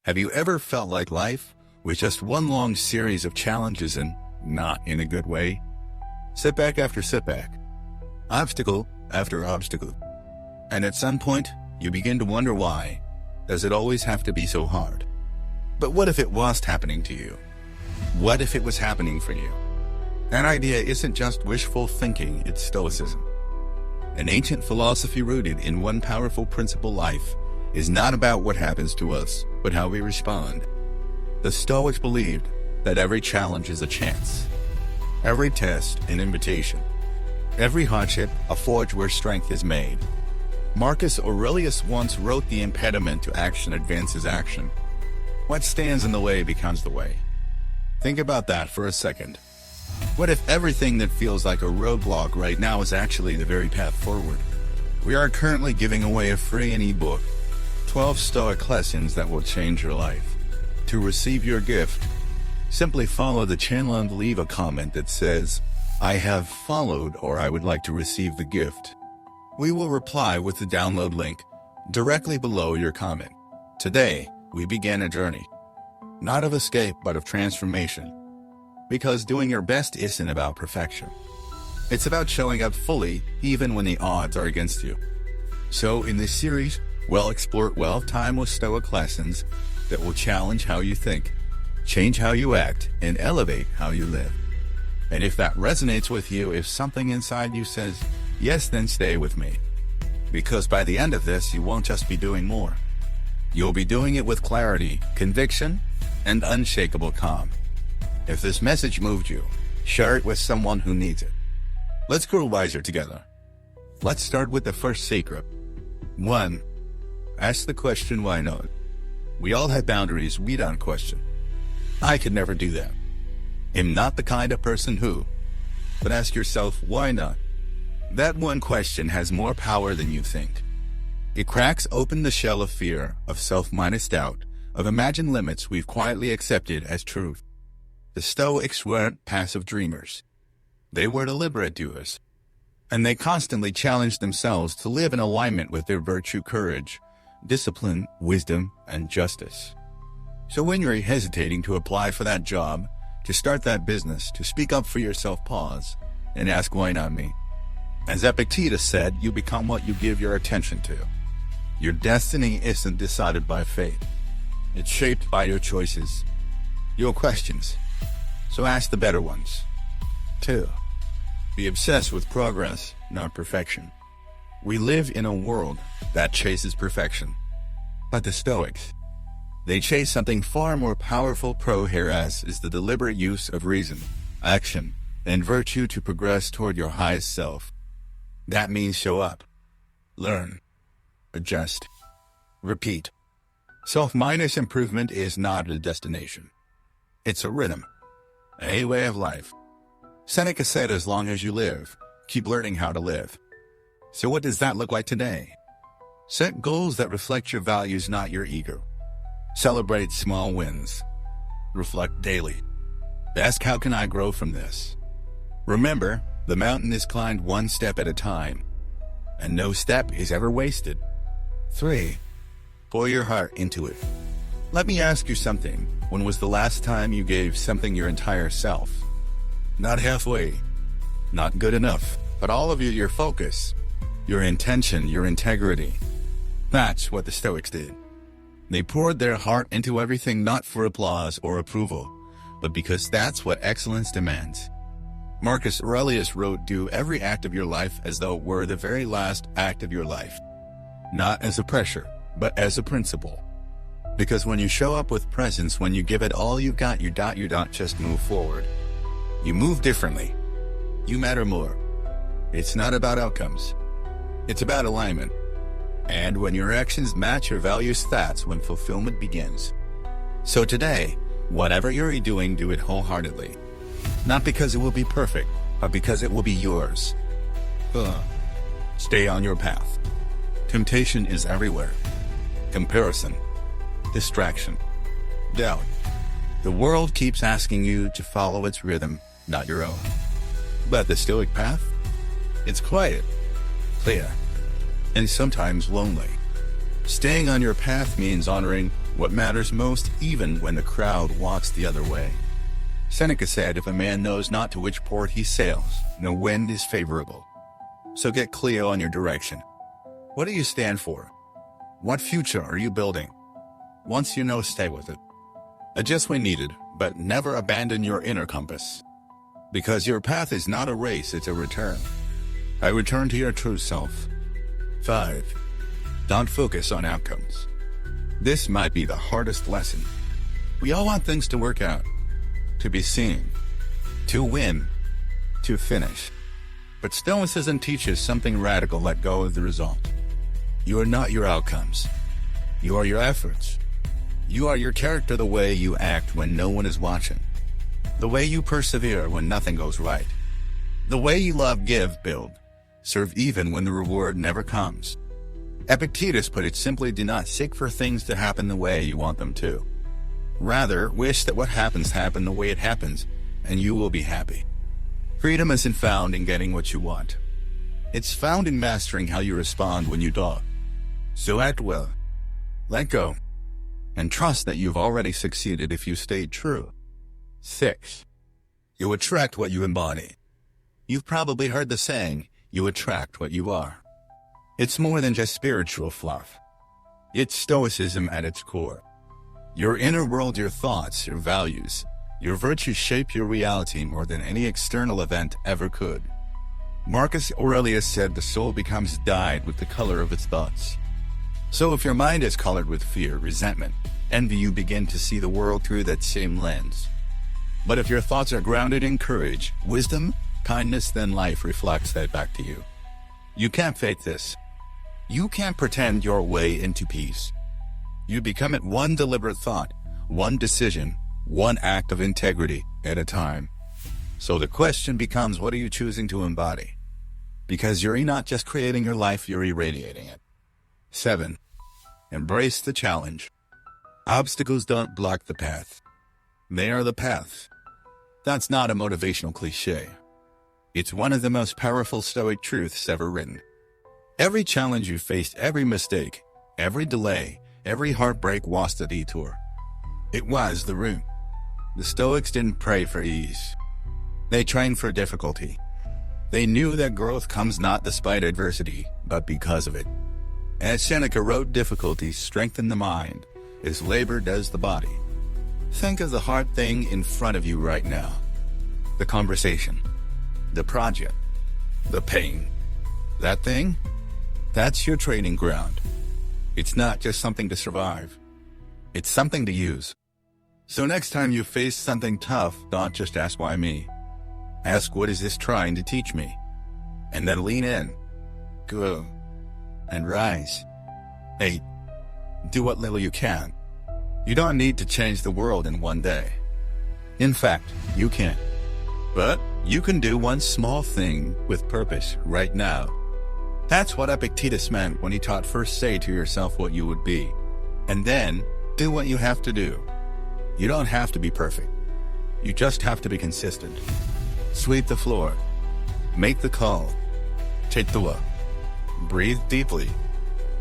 Have you ever felt like life was just one long series of challenges and not in a good way? Setback after setback, obstacle after obstacle. And at some point, you begin to wonder why. Does it always have to be so hard? But what if it was happening to you? What if it was happening for you? That idea isn't just wishful thinking, it's Stoicism. An ancient philosophy rooted in one powerful principle: life is not about what happens to us, but how we respond. The Stoics believed that every challenge is a chance, every test an invitation, every hardship a forge where strength is made. Marcus Aurelius once wrote, "The impediment to action advances action. What stands in the way becomes the way." Think about that for a second. What if everything that feels like a roadblock right now is actually the very path forward? We are currently giving away a free e-book, 12 Stoic lessons that will change your life. To receive your gift, simply follow the channel and leave a comment that says, "I have followed," or "I would like to receive the gift." We will reply with the download link directly below your comment. Today, we begin a journey, not of escape but of transformation. Because doing your best isn't about perfection. It's about showing up fully even when the odds are against you. So in this series, we'll explore time with Stoic lessons that will challenge how you think, change how you act, and elevate how you live. And if that resonates with you, if something inside you says, yes, then stay with me. Because by the end of this, you won't just be doing more. You'll be doing it with clarity, conviction, and unshakable calm. If this message moved you, share it with someone who needs it. Let's grow wiser together. Let's start with the first secret. 1. Ask the question, why not? We all have boundaries we don't question. I could never do that. I'm not the kind of person who. But ask yourself, why not? That one question has more power than you think. It cracks open the shell of fear, of self-minus doubt, of imagined limits we've quietly accepted as truth. The Stoics weren't passive dreamers. They were deliberate doers. And they constantly challenged themselves to live in alignment with their virtue, courage, discipline, wisdom, and justice. So when you're hesitating to apply for that job, to start that business, to speak up for yourself, pause and ask, why not me? As Epictetus said, you become what you give your attention to. Your destiny isn't decided by fate. It's shaped by your choices, your questions. So ask the better ones. 2. Be obsessed with progress, not perfection. We live in a world that chases perfection. But the Stoics, they chase something far more powerful. Pro-heras is the deliberate use of reason, action, and virtue to progress toward your highest self. That means show up, learn, adjust, repeat. Self-minus improvement is not a destination. It's a rhythm, a way of life. Seneca said, as long as you live, keep learning how to live. So what does that look like today? Set goals that reflect your values, not your ego. Celebrate small wins. Reflect daily. Ask, how can I grow from this? Remember, the mountain is climbed one step at a time, and no step is ever wasted. 3. Pour your heart into it. Let me ask you something. When was the last time you gave something your entire self? Not halfway, not good enough, but all of you, your focus, your intention, your integrity. That's what the Stoics did. They poured their heart into everything, not for applause or approval, but because that's what excellence demands. Marcus Aurelius wrote, do every act of your life as though it were the very last act of your life. Not as a pressure, but as a principle. Because when you show up with presence, when you give it all you got, you don't just move forward. You move differently. You matter more. It's not about outcomes. It's about alignment. And when your actions match your values, that's when fulfillment begins. So today, whatever you're doing, do it wholeheartedly. Not because it will be perfect, but because it will be yours. Stay on your path. Temptation is everywhere. Comparison, distraction, doubt. The world keeps asking you to follow its rhythm, not your own. But the Stoic path? It's quiet, clear, and sometimes lonely. Staying on your path means honoring what matters most even when the crowd walks the other way. Seneca said, if a man knows not to which port he sails, no wind is favorable. So get clear on your direction. What do you stand for? What future are you building? Once you know, stay with it. Adjust when needed, but never abandon your inner compass. Because your path is not a race, it's a return. A return to your true self. 5. Don't focus on outcomes. This might be the hardest lesson. We all want things to work out, to be seen, to win, to finish. But Stoicism teaches something radical: let go of the result. You are not your outcomes. You are your efforts. You are your character, the way you act when no one is watching. The way you persevere when nothing goes right. The way you love, give, build. Serve even when the reward never comes. Epictetus put it simply: do not seek for things to happen the way you want them to. Rather, wish that what happens happen the way it happens, and you will be happy. Freedom isn't found in getting what you want. It's found in mastering how you respond when you don't. So act well. Let go. And trust that you've already succeeded if you stayed true. 6. You attract what you embody. You've probably heard the saying, you attract what you are. It's more than just spiritual fluff. It's Stoicism at its core. Your inner world, your thoughts, your values, your virtues shape your reality more than any external event ever could. Marcus Aurelius said the soul becomes dyed with the color of its thoughts. So if your mind is colored with fear, resentment, envy, you begin to see the world through that same lens. But if your thoughts are grounded in courage, wisdom, kindness, then life reflects that back to you. You can't fake this. You can't pretend your way into peace. You become it one deliberate thought, one decision, one act of integrity at a time. So the question becomes, what are you choosing to embody? Because you're not just creating your life, you're irradiating it. 7. Embrace the challenge. Obstacles don't block the path. They are the path. That's not a motivational cliche. It's one of the most powerful Stoic truths ever written. Every challenge you faced, every mistake, every delay, every heartbreak was the detour. It was the route. The Stoics didn't pray for ease. They trained for difficulty. They knew that growth comes not despite adversity, but because of it. As Seneca wrote, difficulties strengthen the mind, as labor does the body. Think of the hard thing in front of you right now. The conversation, the project, the pain. That thing? That's your training ground. It's not just something to survive. It's something to use. So next time you face something tough, don't just ask, why me? Ask, what is this trying to teach me? And then lean in. Go. And rise. 8. Do what little you can. You don't need to change the world in one day. In fact, you can't. But you can do one small thing with purpose right now. That's what Epictetus meant when he taught, first say to yourself what you would be, and then do what you have to do. You don't have to be perfect. You just have to be consistent. Sweep the floor. Make the call. Take the walk. Breathe deeply.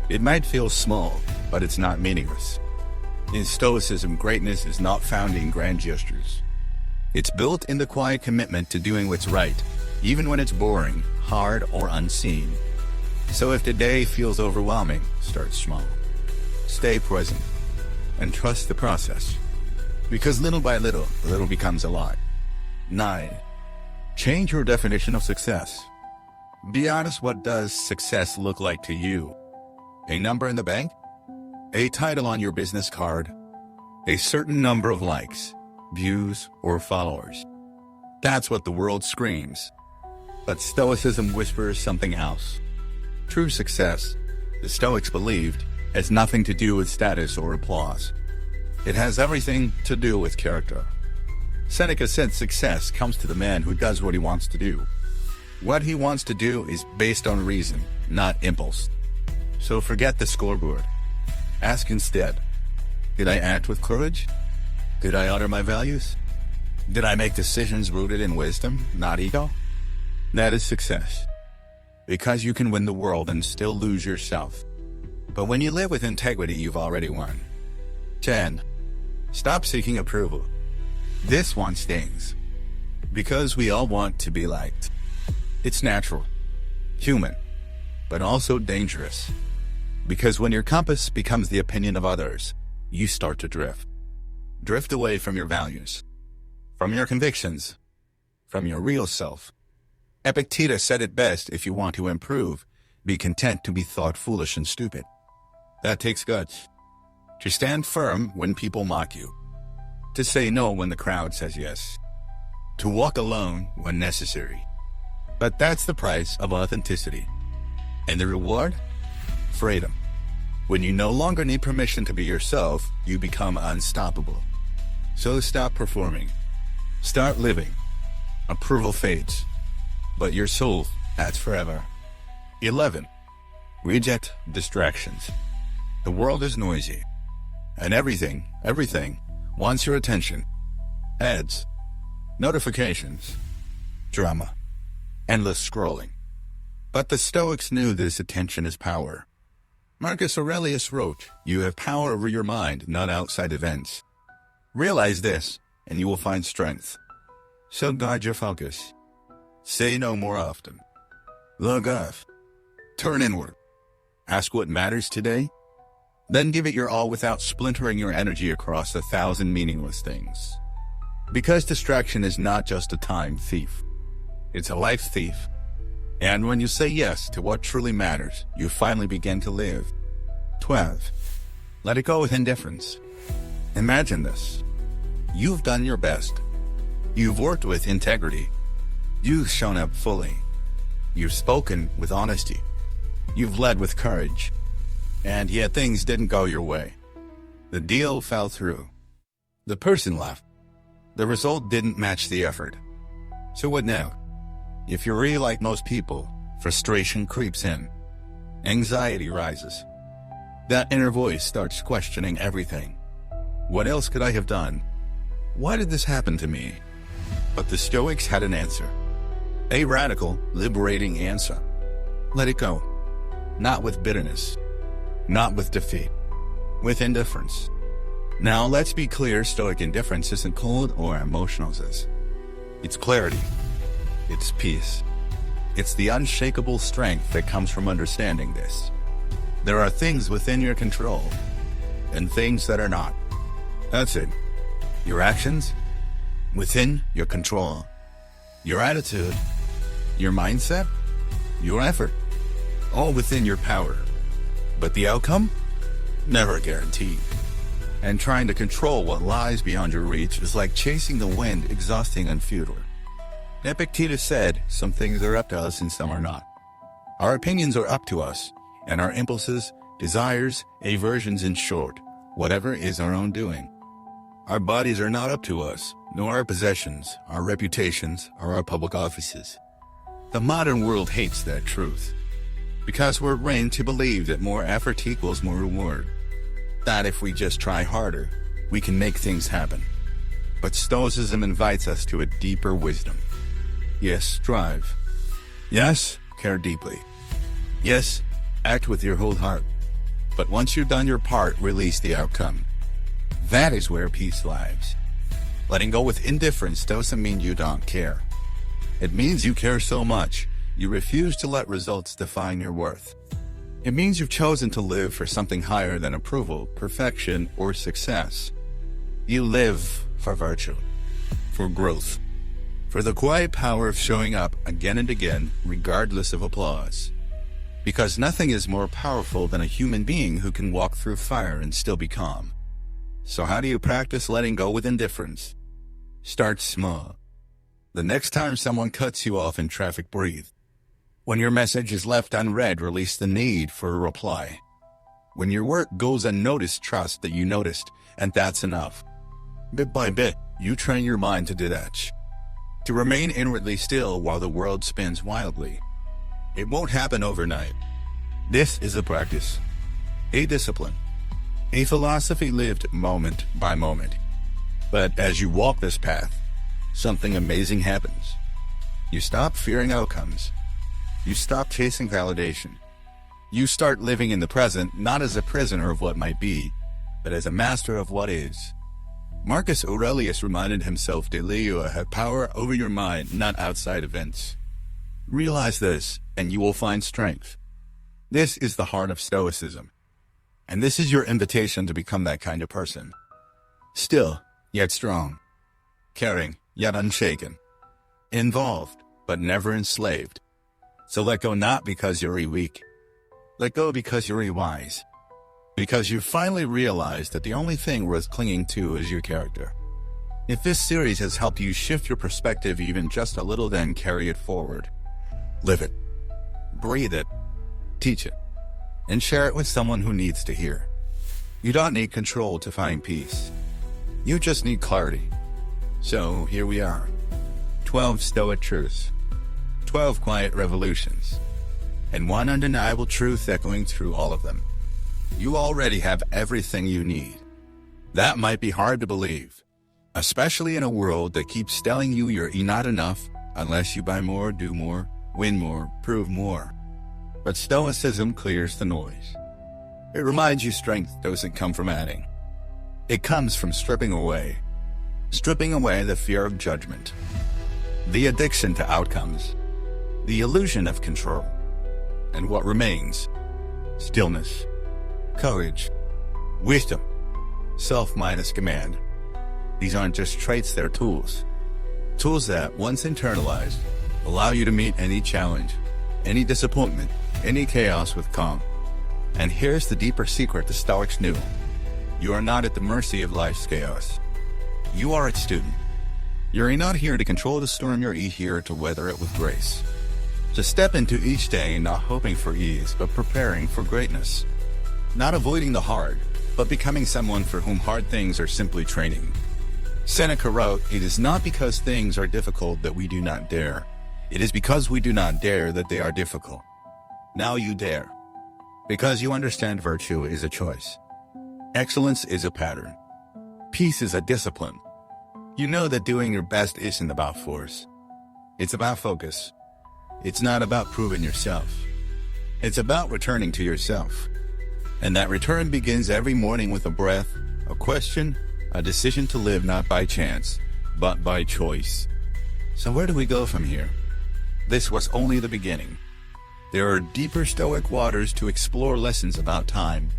It might feel small, but it's not meaningless. In Stoicism, greatness is not found in grand gestures. It's built in the quiet commitment to doing what's right, even when it's boring, hard, or unseen. So if the day feels overwhelming, start small. Stay present and trust the process. Because little by little, a little becomes a lot. 9. Change your definition of success. Be honest, what does success look like to you? A number in the bank? A title on your business card? A certain number of likes, views, or followers? That's what the world screams. But Stoicism whispers something else. True success, the Stoics believed, has nothing to do with status or applause. It has everything to do with character. Seneca said success comes to the man who does what he wants to do. What he wants to do is based on reason, not impulse. So forget the scoreboard. Ask instead, did I act with courage? Did I honor my values? Did I make decisions rooted in wisdom, not ego? That is success. Because you can win the world and still lose yourself. But when you live with integrity, you've already won. 10. Stop seeking approval. This one stings. Because we all want to be liked. It's natural, human, but also dangerous. Because when your compass becomes the opinion of others, you start to drift. Drift away from your values, from your convictions, from your real self. Epictetus said it best: if you want to improve, be content to be thought foolish and stupid. That takes guts. To stand firm when people mock you. To say no when the crowd says yes. To walk alone when necessary. But that's the price of authenticity. And the reward? Freedom. When you no longer need permission to be yourself, you become unstoppable. So stop performing. Start living. Approval fades, but your soul adds forever. 11. Reject distractions. The world is noisy, and everything wants your attention. Ads, notifications, drama, endless scrolling. But the Stoics knew this attention is power. Marcus Aurelius wrote, "You have power over your mind, not outside events." Realize this, and you will find strength. So guide your focus. Say no more often. Log off. Turn inward. Ask what matters today. Then give it your all without splintering your energy across 1,000 meaningless things. Because distraction is not just a time thief. It's a life thief. And when you say yes to what truly matters, you finally begin to live. 12. Let it go with indifference. Imagine this. You've done your best. You've worked with integrity. You've shown up fully. You've spoken with honesty. You've led with courage. And yet things didn't go your way. The deal fell through. The person left. The result didn't match the effort. So what now? If you're really like most people, frustration creeps in. Anxiety rises. That inner voice starts questioning everything. What else could I have done? Why did this happen to me? But the Stoics had an answer. A radical, liberating answer. Let it go. Not with bitterness. Not with defeat. With indifference. Now let's be clear, Stoic indifference isn't cold or emotionless. It's clarity. It's peace. It's the unshakable strength that comes from understanding this. There are things within your control, and things that are not. That's it. Your actions, within your control. Your attitude, your mindset, your effort, all within your power. But the outcome? Never guaranteed. And trying to control what lies beyond your reach is like chasing the wind, exhausting and futile. Epictetus said, some things are up to us and some are not. Our opinions are up to us, and our impulses, desires, aversions, in short, whatever is our own doing. Our bodies are not up to us, nor our possessions, our reputations, or our public offices. The modern world hates that truth, because we're trained to believe that more effort equals more reward. That if we just try harder, we can make things happen. But Stoicism invites us to a deeper wisdom. Yes, strive. Yes, care deeply. Yes, act with your whole heart. But once you've done your part, release the outcome. That is where peace lies. Letting go with indifference doesn't mean you don't care. It means you care so much, you refuse to let results define your worth. It means you've chosen to live for something higher than approval, perfection, or success. You live for virtue, for growth, for the quiet power of showing up again and again, regardless of applause. Because nothing is more powerful than a human being who can walk through fire and still be calm. So how do you practice letting go with indifference? Start small. The next time someone cuts you off in traffic, breathe. When your message is left unread, release the need for a reply. When your work goes unnoticed, trust that you noticed, and that's enough. Bit by bit, you train your mind to detach, to remain inwardly still while the world spins wildly. It won't happen overnight. This is a practice, a discipline, a philosophy lived moment by moment. But as you walk this path, something amazing happens. You stop fearing outcomes. You stop chasing validation. You start living in the present, not as a prisoner of what might be, but as a master of what is. Marcus Aurelius reminded himself daily you have power over your mind, not outside events. Realize this, and you will find strength. This is the heart of Stoicism. And this is your invitation to become that kind of person. Still, yet strong. Caring, yet unshaken. Involved, but never enslaved. So let go not because you're weak. Let go because you're wise. Because you finally realize that the only thing worth clinging to is your character. If this series has helped you shift your perspective even just a little, then carry it forward. Live it. Breathe it. Teach it. And share it with someone who needs to hear. You don't need control to find peace. You just need clarity. So here we are. 12 Stoic truths. 12 quiet revolutions. And one undeniable truth echoing through all of them. You already have everything you need. That might be hard to believe, especially in a world that keeps telling you you're not enough unless you buy more, do more, win more, prove more. But Stoicism clears the noise. It reminds you strength doesn't come from adding. It comes from stripping away the fear of judgment, the addiction to outcomes, the illusion of control, and what remains: stillness, courage, wisdom, self-minus command. These aren't just traits, they're tools. Tools that, once internalized, allow you to meet any challenge, any disappointment, any chaos with calm. And here's the deeper secret the Stoics knew. You are not at the mercy of life's chaos. You are its student. You're not here to control the storm, you're here to weather it with grace. To step into each day not hoping for ease, but preparing for greatness. Not avoiding the hard, but becoming someone for whom hard things are simply training. Seneca wrote, "It is not because things are difficult that we do not dare. It is because we do not dare that they are difficult." Now you dare. Because you understand virtue is a choice. Excellence is a pattern. Peace is a discipline. You know that doing your best isn't about force. It's about focus. It's not about proving yourself. It's about returning to yourself. And that return begins every morning with a breath, a question, a decision to live not by chance, but by choice. So where do we go from here? This was only the beginning. There are deeper Stoic waters to explore, lessons about time,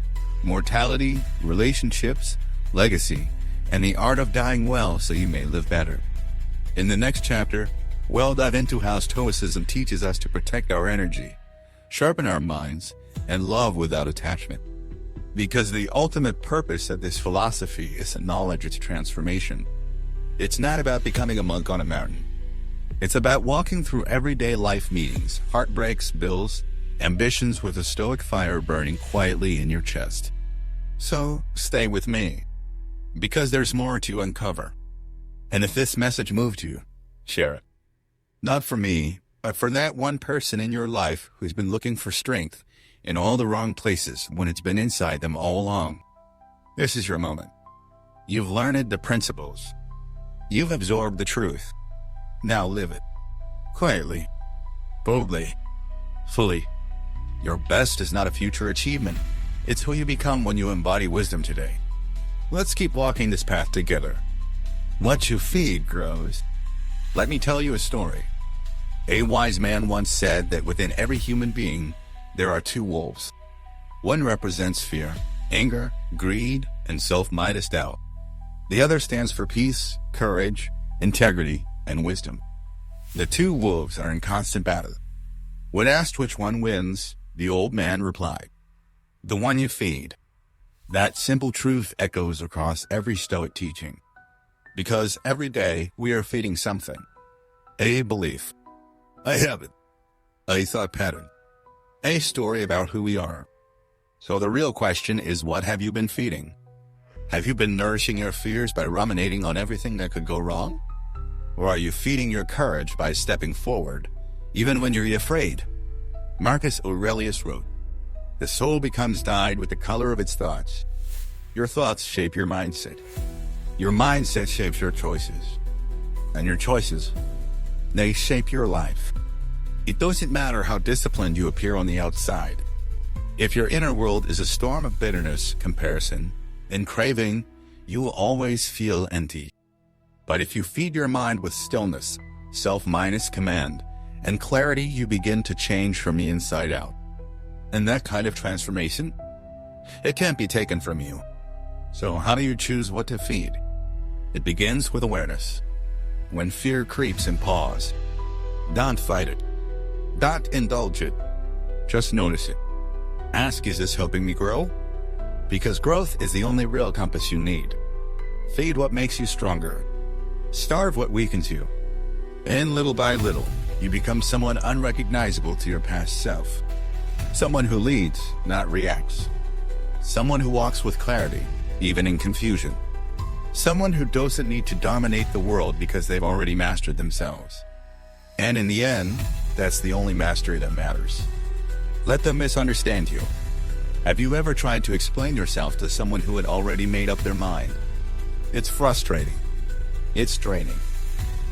mortality, relationships, legacy, and the art of dying well so you may live better. In the next chapter, we'll dive into how Stoicism teaches us to protect our energy, sharpen our minds, and love without attachment. Because the ultimate purpose of this philosophy isn't knowledge, it's transformation. It's not about becoming a monk on a mountain. It's about walking through everyday life meetings, heartbreaks, bills, ambitions with a Stoic fire burning quietly in your chest. So stay with me, because there's more to uncover. And if this message moved you, share it. Not for me, but for that one person in your life who's been looking for strength in all the wrong places when it's been inside them all along. This is your moment. You've learned the principles. You've absorbed the truth. Now live it. Quietly. Boldly. Fully. Your best is not a future achievement. It's who you become when you embody wisdom today. Let's keep walking this path together. What you feed grows. Let me tell you a story. A wise man once said that within every human being, there are two wolves. One represents fear, anger, greed, and self-minus doubt. The other stands for peace, courage, integrity, and wisdom. The two wolves are in constant battle. When asked which one wins, the old man replied, "The one you feed." That simple truth echoes across every Stoic teaching. Because every day we are feeding something. A belief, a habit, a thought pattern, a story about who we are. So the real question is, what have you been feeding? Have you been nourishing your fears by ruminating on everything that could go wrong? Or are you feeding your courage by stepping forward, even when you're afraid? Marcus Aurelius wrote, "The soul becomes dyed with the color of its thoughts." Your thoughts shape your mindset. Your mindset shapes your choices. And your choices, they shape your life. It doesn't matter how disciplined you appear on the outside. If your inner world is a storm of bitterness, comparison, In craving, you will always feel empty. But if you feed your mind with stillness, self minus command, and clarity, you begin to change from the inside out. And that kind of transformation, it can't be taken from you. So how do you choose what to feed? It begins with awareness. When fear creeps in, pause. Don't fight it. Don't indulge it. Just notice it. Ask, is this helping me grow? Because growth is the only real compass you need. Feed what makes you stronger. Starve what weakens you. And little by little, you become someone unrecognizable to your past self. Someone who leads, not reacts. Someone who walks with clarity, even in confusion. Someone who doesn't need to dominate the world because they've already mastered themselves. And in the end, that's the only mastery that matters. Let them misunderstand you. Have you ever tried to explain yourself to someone who had already made up their mind? It's frustrating. It's draining.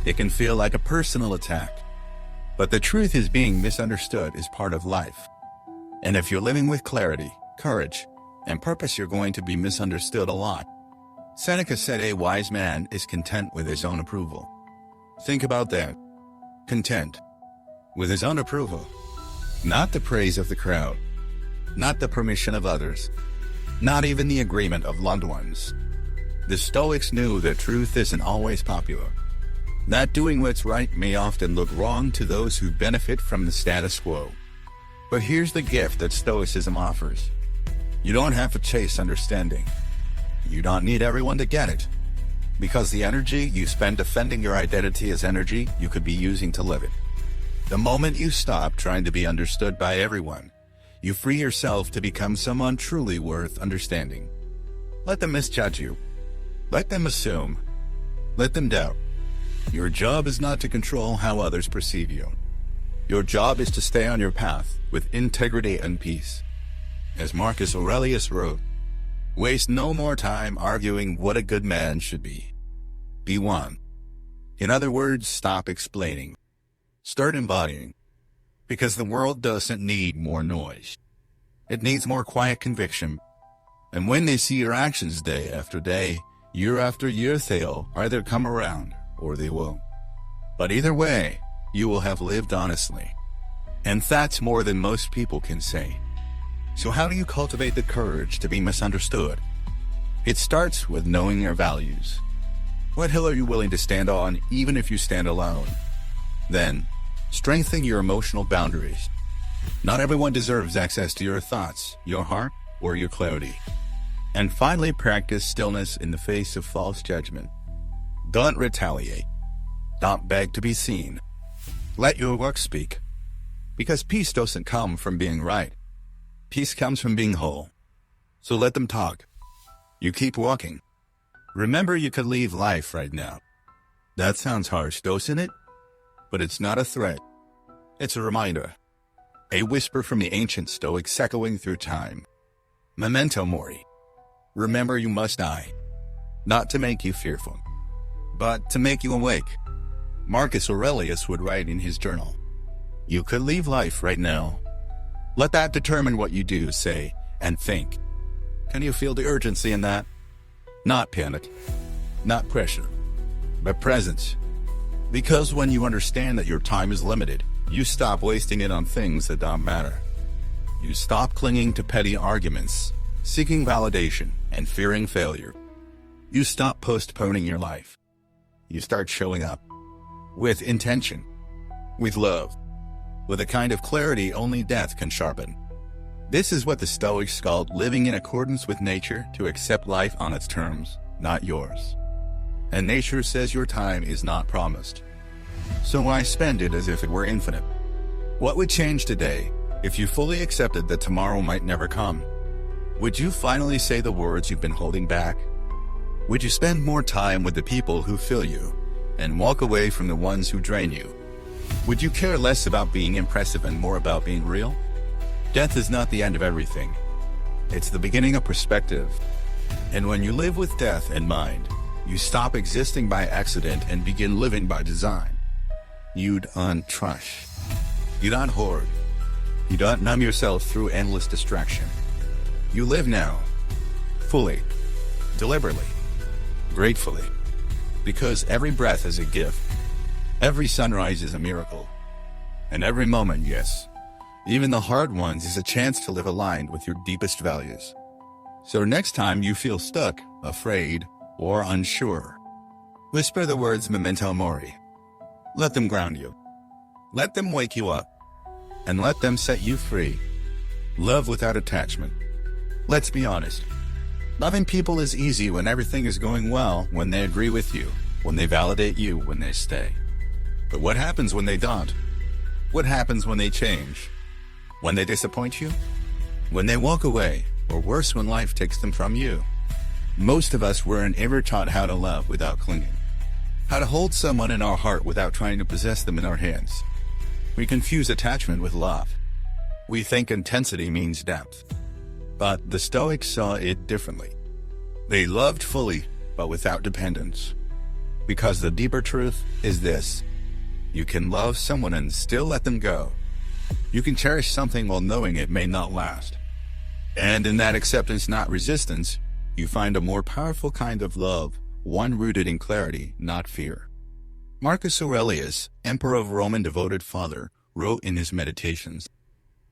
It can feel like a personal attack. But the truth is, being misunderstood is part of life. And if you're living with clarity, courage, and purpose, you're going to be misunderstood a lot. Seneca said a wise man is content with his own approval. Think about that. Content with his own approval. Not the praise of the crowd. Not the permission of others. Not even the agreement of loved ones. The Stoics knew that truth isn't always popular. That doing what's right may often look wrong to those who benefit from the status quo. But here's the gift that Stoicism offers. You don't have to chase understanding. You don't need everyone to get it. Because the energy you spend defending your identity is energy you could be using to live it. The moment you stop trying to be understood by everyone, you free yourself to become someone truly worth understanding. Let them misjudge you. Let them assume. Let them doubt. Your job is not to control how others perceive you. Your job is to stay on your path with integrity and peace. As Marcus Aurelius wrote, waste no more time arguing what a good man should be. Be one. In other words, stop explaining. Start embodying. Because the world doesn't need more noise. It needs more quiet conviction. And when they see your actions day after day, year after year, they'll either come around or they won't. But either way, you will have lived honestly. And that's more than most people can say. So how do you cultivate the courage to be misunderstood? It starts with knowing your values. What hill are you willing to stand on, even if you stand alone? Then, strengthen your emotional boundaries. Not everyone deserves access to your thoughts, your heart, or your clarity. And finally, practice stillness in the face of false judgment. Don't retaliate. Don't beg to be seen. Let your work speak. Because peace doesn't come from being right. Peace comes from being whole. So let them talk. You keep walking. Remember, you could leave life right now. That sounds harsh, doesn't it? But it's not a threat. It's a reminder. A whisper from the ancient Stoics echoing through time. Memento mori. Remember, you must die. Not to make you fearful, but to make you awake. Marcus Aurelius would write in his journal, you could leave life right now. Let that determine what you do, say, and think. Can you feel the urgency in that? Not panic, not pressure, but presence. Because when you understand that your time is limited, you stop wasting it on things that don't matter. You stop clinging to petty arguments, seeking validation, and fearing failure. You stop postponing your life. You start showing up. With intention. With love. With a kind of clarity only death can sharpen. This is what the Stoics called living in accordance with nature, to accept life on its terms, not yours. And nature says your time is not promised. So why spend it as if it were infinite? What would change today if you fully accepted that tomorrow might never come? Would you finally say the words you've been holding back? Would you spend more time with the people who fill you and walk away from the ones who drain you? Would you care less about being impressive and more about being real? Death is not the end of everything. It's the beginning of perspective. And when you live with death in mind, you stop existing by accident and begin living by design. You don't trash. You don't hoard. You don't numb yourself through endless distraction. You live now, fully, deliberately, gratefully, because every breath is a gift, every sunrise is a miracle, and every moment, yes, even the hard ones, is a chance to live aligned with your deepest values. So next time you feel stuck, afraid, or unsure, whisper the words memento mori. Let them ground you. Let them wake you up. And let them set you free. Love without attachment. Let's be honest. Loving people is easy when everything is going well, when they agree with you, when they validate you, when they stay. But what happens when they don't? What happens when they change? When they disappoint you? When they walk away? Or worse, when life takes them from you? Most of us weren't ever taught how to love without clinging. How to hold someone in our heart without trying to possess them in our hands. We confuse attachment with love. We think intensity means depth. But the Stoics saw it differently. They loved fully, but without dependence. Because the deeper truth is this: you can love someone and still let them go. You can cherish something while knowing it may not last. And in that acceptance, not resistance, you find a more powerful kind of love, one rooted in clarity, not fear. Marcus Aurelius, emperor of Roman devoted father, wrote in his meditations,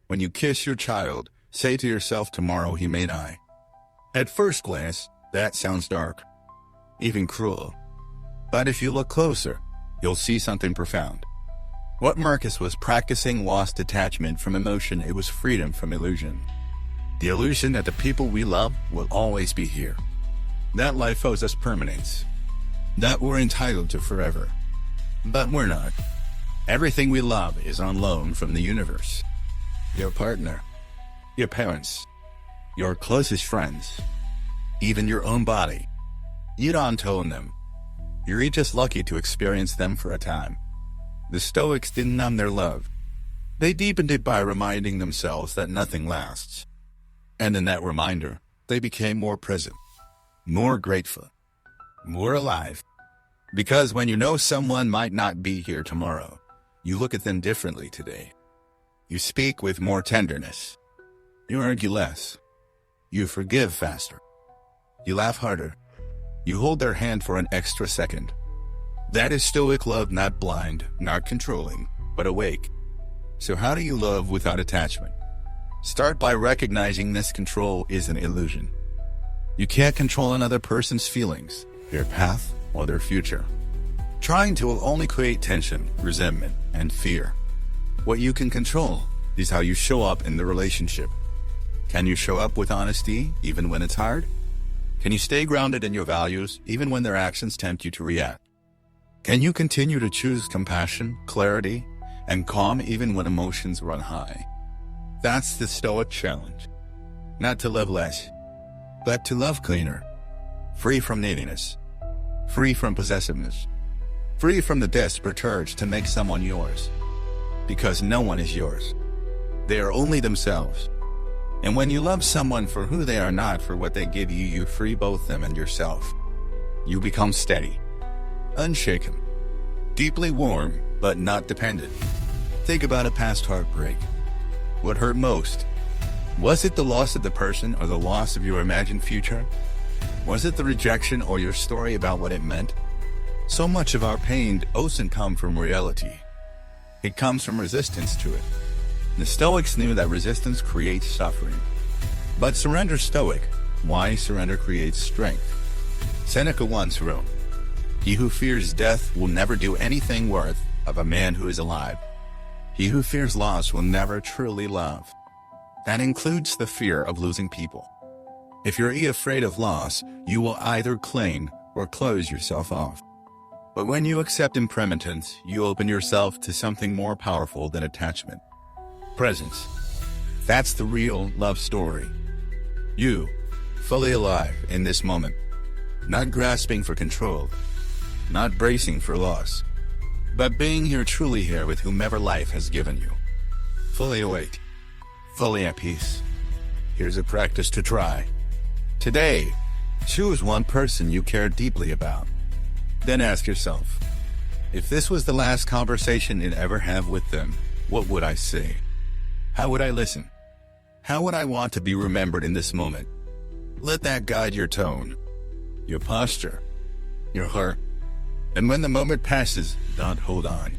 "When you kiss your child, say to yourself, tomorrow he may die." At first glance, that sounds dark, even cruel. But if you look closer, you'll see something profound. What Marcus was practicing was detachment from emotion. It was freedom from illusion. The illusion that the people we love will always be here. That life owes us permanence. That we're entitled to forever. But we're not. Everything we love is on loan from the universe. Your partner, your parents, your closest friends, even your own body. You don't own them. You're just lucky to experience them for a time. The Stoics didn't numb their love. They deepened it by reminding themselves that nothing lasts. And in that reminder, they became more present, more grateful, more alive. Because when you know someone might not be here tomorrow, you look at them differently today. You speak with more tenderness. You argue less. You forgive faster. You laugh harder. You hold their hand for an extra second. That is Stoic love, not blind, not controlling, but awake. So how do you love without attachment? Start by recognizing this control is an illusion. You can't control another person's feelings, their path, or their future. Trying to will only create tension, resentment, and fear. What you can control is how you show up in the relationship. Can you show up with honesty, even when it's hard? Can you stay grounded in your values, even when their actions tempt you to react? Can you continue to choose compassion, clarity, and calm even when emotions run high? That's the Stoic challenge. Not to love less, but to love cleaner. Free from neediness. Free from possessiveness. Free from the desperate urge to make someone yours. Because no one is yours. They are only themselves. And when you love someone for who they are, not for what they give you, you free both them and yourself. You become steady, unshaken, deeply warm, but not dependent. Think about a past heartbreak. What hurt most? Was it the loss of the person or the loss of your imagined future? Was it the rejection or your story about what it meant? So much of our pain doesn't come from reality. It comes from resistance to it. The Stoics knew that resistance creates suffering. But surrender Stoic. Why surrender creates strength. Seneca once wrote, "He who fears death will never do anything worth of a man who is alive. He who fears loss will never truly love." That includes the fear of losing people. If you're afraid of loss, you will either cling or close yourself off. But when you accept impermanence, you open yourself to something more powerful than attachment. Presence. That's the real love story. You, fully alive in this moment. Not grasping for control. Not bracing for loss. But being here, truly here with whomever life has given you. Fully awake. Fully at peace. Here's a practice to try. Today, choose one person you care deeply about. Then ask yourself, if this was the last conversation you'd ever have with them, what would I say? How would I listen? How would I want to be remembered in this moment? Let that guide your tone. your posture, your heart. And when the moment passes, don't hold on.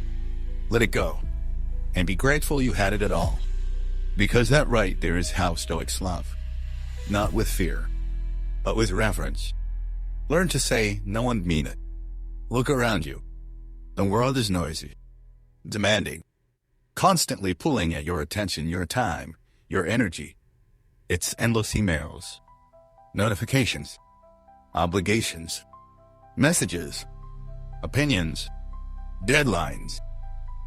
Let it go. And be grateful you had it at all. Because that right there is how Stoics love. Not with fear, but with reverence. Learn to say no and mean it. Look around you. The world is noisy, demanding, constantly pulling at your attention, your time, your energy. It's endless emails, notifications, obligations, messages, opinions, deadlines.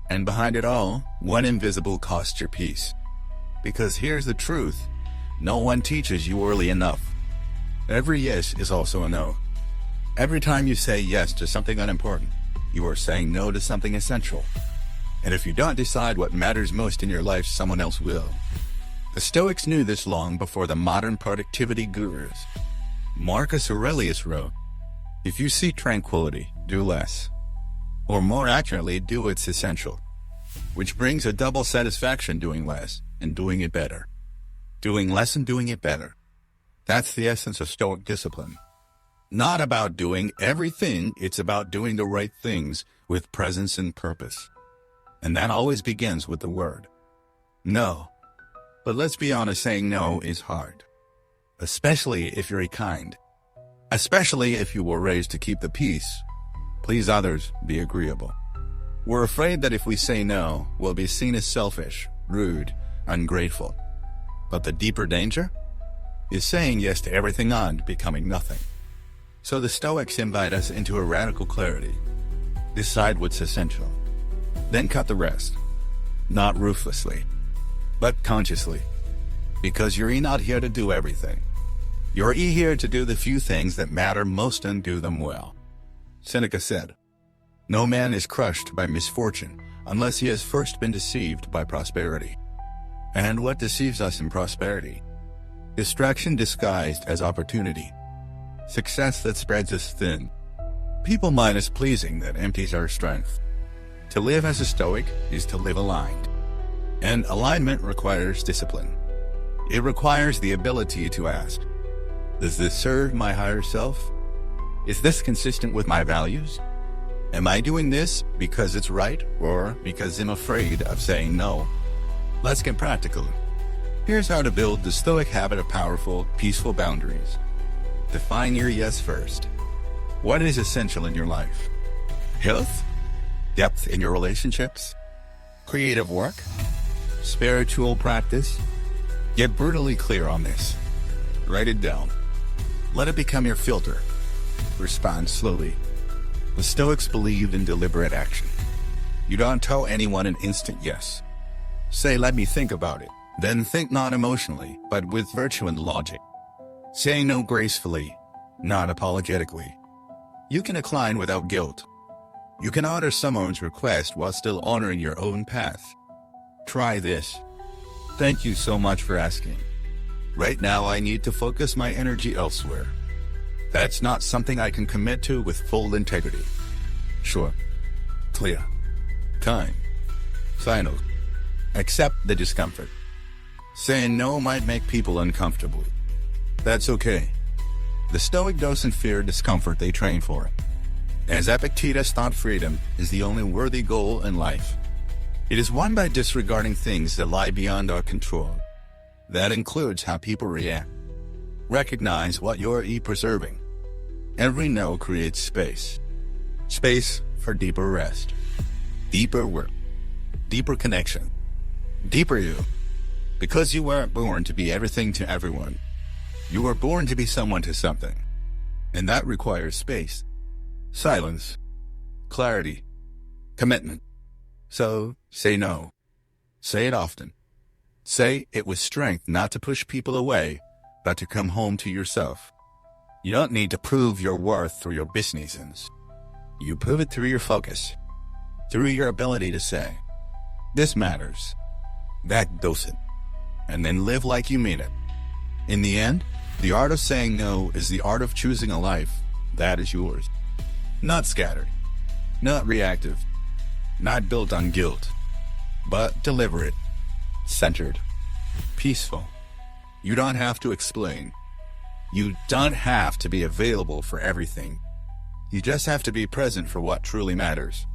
And behind it all, one invisible cost your peace. Because here's the truth, no one teaches you early enough. Every yes is also a no. Every time you say yes to something unimportant, you are saying no to something essential. And if you don't decide what matters most in your life, someone else will. The Stoics knew this long before the modern productivity gurus. Marcus Aurelius wrote, "If you seek tranquility, do less. Or more accurately, do what's essential." Which brings a double satisfaction doing less and doing it better. Doing less and doing it better. That's the essence of Stoic discipline. Not about doing everything, it's about doing the right things with presence and purpose. And that always begins with the word no. But let's be honest, saying no is hard. Especially if you're kind. Especially if you were raised to keep the peace, please others, be agreeable. We're afraid that if we say no, we'll be seen as selfish, rude, ungrateful. But the deeper danger is saying yes to everything and becoming nothing. So the Stoics invite us into a radical clarity. Decide what's essential. Then cut the rest. Not ruthlessly, but consciously. Because you're not here to do everything. You're here to do the few things that matter most and do them well. Seneca said, "No man is crushed by misfortune unless he has first been deceived by prosperity." And what deceives us in prosperity? Distraction disguised as opportunity. Success that spreads us thin. People minus pleasing that empties our strength. To live as a Stoic is to live aligned. And alignment requires discipline. It requires the ability to ask, does this serve my higher self? Is this consistent with my values? Am I doing this because it's right or because I'm afraid of saying no? Let's get practical. Here's how to build the Stoic habit of powerful, peaceful boundaries. Define your yes first. What is essential in your life? Health? Depth in your relationships? Creative work? Spiritual practice? Get brutally clear on this. Write it down. Let it become your filter. Respond slowly. The Stoics believed in deliberate action. You don't tell anyone an instant yes. Say, let me think about it. Then think not emotionally, but with virtue and logic. Say no gracefully, not apologetically. You can decline without guilt. You can honor someone's request while still honoring your own path. Try this. Thank you so much for asking. Right now I need to focus my energy elsewhere. That's not something I can commit to with full integrity. Sure. Clear. Kind. Final. Accept the discomfort. Saying no might make people uncomfortable. That's okay. The Stoic doesn't fear discomfort, they train for it. As Epictetus thought freedom is the only worthy goal in life. It is won by disregarding things that lie beyond our control. That includes how people react. Recognize what you're preserving. Every no creates space. Space for deeper rest. Deeper work. Deeper connection. Deeper you. Because you weren't born to be everything to everyone. You were born to be someone to something. And that requires space. Silence. Clarity. Commitment. So, say no. Say it often. Say it with strength, not to push people away, but to come home to yourself. You don't need to prove your worth through your business. You prove it through your focus. Through your ability to say, this matters. That doesn't. And then live like you mean it. In the end, the art of saying no is the art of choosing a life that is yours. Not scattered. Not reactive. Not built on guilt. But deliberate. Centered. Peaceful. You don't have to explain. You don't have to be available for everything. You just have to be present for what truly matters.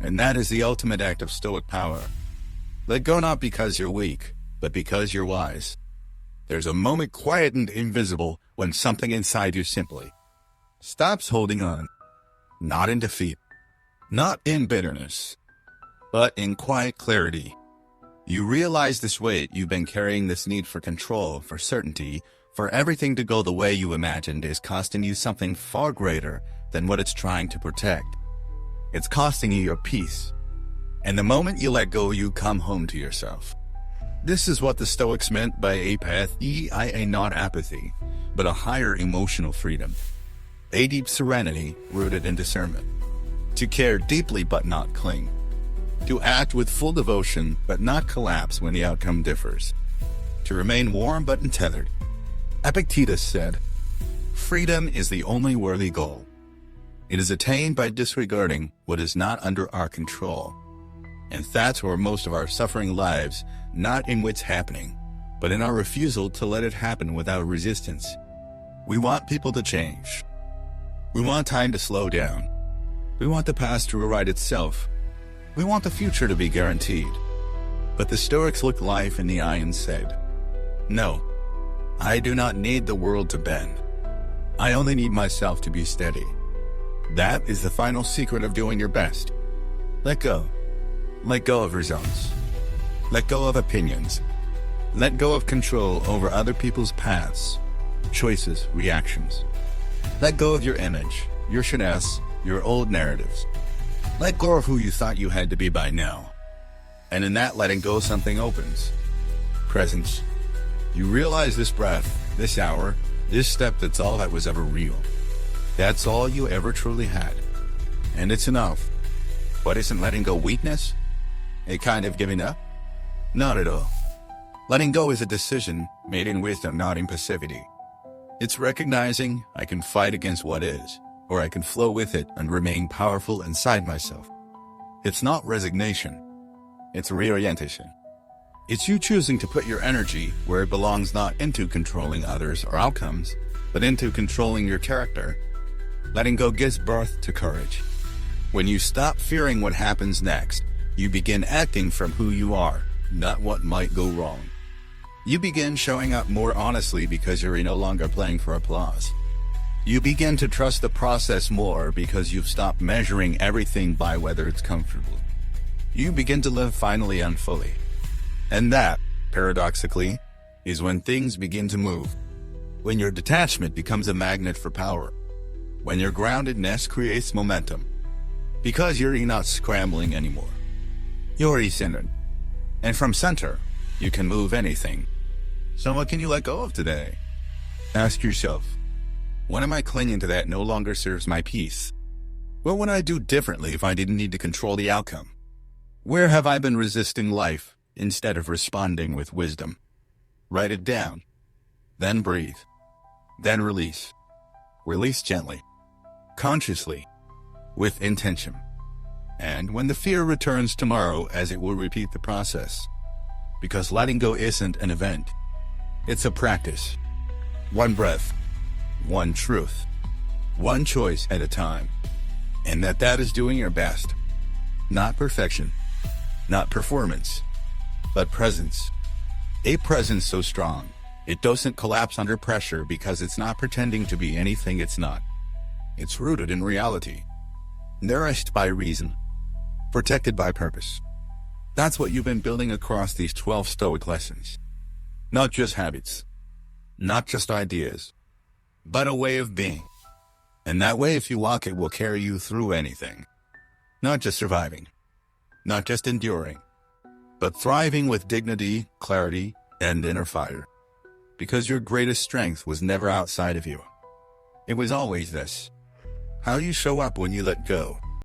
And that is the ultimate act of Stoic power. Let go not because you're weak, but because you're wise. There's a moment quiet and invisible when something inside you simply stops holding on. Not in defeat, not in bitterness, but in quiet clarity. You realize this weight you've been carrying, this need for control, for certainty, for everything to go the way you imagined, is costing you something far greater than what it's trying to protect. It's costing you your peace. And the moment you let go, you come home to yourself. This is what the Stoics meant by apatheia, not apathy, but a higher emotional freedom. A deep serenity rooted in discernment. To care deeply but not cling. To act with full devotion but not collapse when the outcome differs. To remain warm but untethered. Epictetus said, "Freedom is the only worthy goal. It is attained by disregarding what is not under our control." And that's where most of our suffering lives, not in what's happening, but in our refusal to let it happen without resistance. We want people to change. We want time to slow down. We want the past to rewrite itself. We want the future to be guaranteed. But the Stoics looked life in the eye and said, "No, I do not need the world to bend. I only need myself to be steady." That is the final secret of doing your best. Let go. Let go of results. Let go of opinions. Let go of control over other people's paths, choices, reactions. Let go of your image, your finesse, your old narratives. Let go of who you thought you had to be by now. And in that letting go, something opens. Presence. You realize this breath, this hour, this step, that's all that was ever real. That's all you ever truly had. And it's enough. But isn't letting go weakness? A kind of giving up? Not at all. Letting go is a decision made in wisdom, not in passivity. It's recognizing I can fight against what is, or I can flow with it and remain powerful inside myself. It's not resignation. It's reorientation. It's you choosing to put your energy where it belongs, not into controlling others or outcomes, but into controlling your character. Letting go gives birth to courage. When you stop fearing what happens next, you begin acting from who you are, not what might go wrong. You begin showing up more honestly because you're no longer playing for applause. You begin to trust the process more because you've stopped measuring everything by whether it's comfortable. You begin to live finally and fully. And that, paradoxically, is when things begin to move. When your detachment becomes a magnet for power. When your groundedness creates momentum. Because you're not scrambling anymore. You're centered. And from center, you can move anything. So what can you let go of today? Ask yourself, what am I clinging to that no longer serves my peace? What would I do differently if I didn't need to control the outcome? Where have I been resisting life instead of responding with wisdom? Write it down. Then breathe. Then release. Release gently. Consciously. With intention. And when the fear returns tomorrow, as it will repeat the process. Because letting go isn't an event. It's a practice. One breath. One truth. One choice at a time. And that is doing your best. Not perfection. Not performance. But presence. A presence so strong, it doesn't collapse under pressure because it's not pretending to be anything it's not. It's rooted in reality. Nourished by reason. Protected by purpose. That's what you've been building across these 12 Stoic lessons. Not just habits. Not just ideas. But a way of being. And that way, if you walk it, will carry you through anything. Not just surviving. Not just enduring. But thriving with dignity, clarity, and inner fire. Because your greatest strength was never outside of you. It was always this. How you show up when you let go.